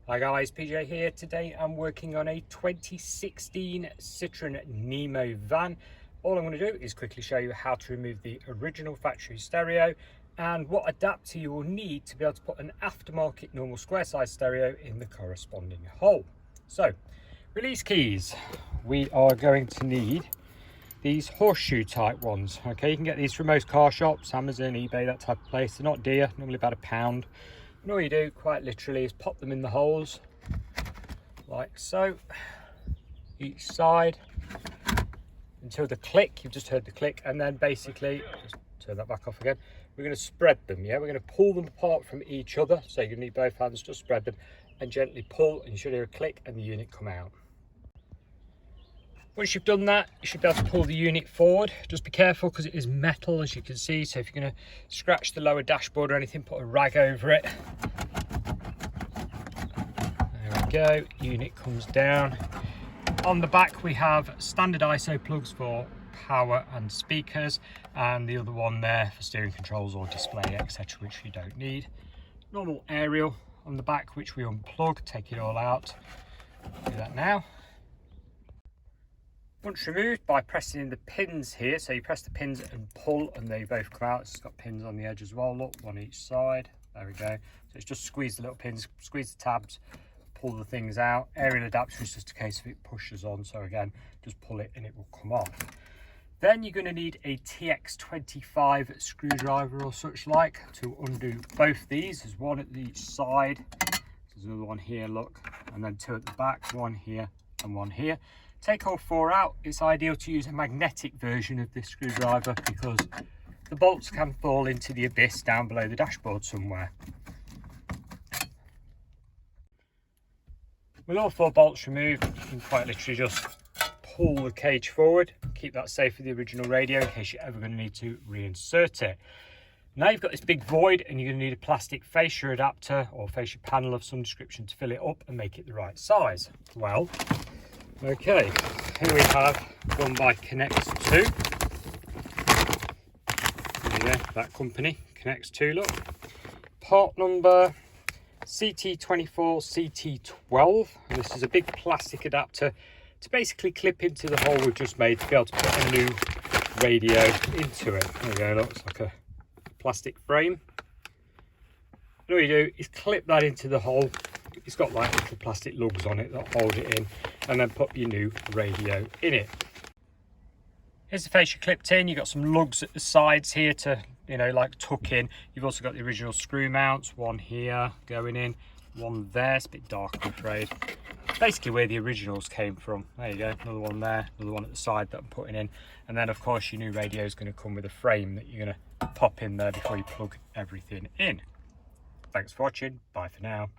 Hi guys, PJ here. Today I'm working on a 2016 Citroen Nemo van. All I'm going to do is quickly show you how to remove the original factory stereo and what adapter you will need to be able to put an aftermarket normal square size stereo in the corresponding hole. So, release keys. We are going to need these horseshoe type ones. Okay, you can get these from most car shops, Amazon, eBay, that type of place. They're not dear, normally about £1. And all you do quite literally is pop them in the holes like so, each side, until the click. You've just heard the click, and then basically just turn that back off again. We're going to spread them. We're going to pull them apart from each other, so you need both hands. Just spread them and gently pull, and you should hear a click and the unit come out. Once you've done that, you should be able to pull the unit forward. Just be careful because it is metal, as you can see. So if you're going to scratch the lower dashboard or anything, put a rag over it. There we go, unit comes down. On the back we have standard ISO plugs for power and speakers, and the other one there for steering controls or display, etc., which you don't need. Normal aerial on the back, which we unplug, take it all out. Do that now. Once removed, by pressing in the pins here, so you press the pins and pull and they both come out. It's got pins on the edge as well, look, one each side. There we go. So it's just squeeze the little pins, squeeze the tabs, pull the things out. Aerial adapter is just a case of it pushes on, so again, just pull it and it will come off. Then you're going to need a TX25 screwdriver or such like to undo both these. There's one at each side, there's another one here, look, and then two at the back, one here and one here. Take all four out. It's ideal to use a magnetic version of this screwdriver because the bolts can fall into the abyss down below the dashboard somewhere. With all four bolts removed, you can quite literally just pull the cage forward, keep that safe with the original radio in case you're ever going to need to reinsert it. Now you've got this big void and you're going to need a plastic fascia adapter or fascia panel of some description to fill it up and make it the right size. Well, okay, here we have one by Connect 2. There you go, that company, Connect 2, look. Part number CT24 CT12, and this is a big plastic adapter to basically clip into the hole we've just made to be able to put a new radio into it. There we go, look, it's like a plastic frame. And all you do is clip that into the hole. It's got like little plastic lugs on it that hold it in, and then put your new radio in it. Here's the fascia clipped in. You've got some lugs at the sides here to, like tuck in. You've also got the original screw mounts, one here going in, one there. It's a bit dark, I'm afraid. Basically where the originals came from. There you go, another one there, another one at the side that I'm putting in. And then of course your new radio is going to come with a frame that you're going to pop in there before you plug everything in. Thanks for watching. Bye for now.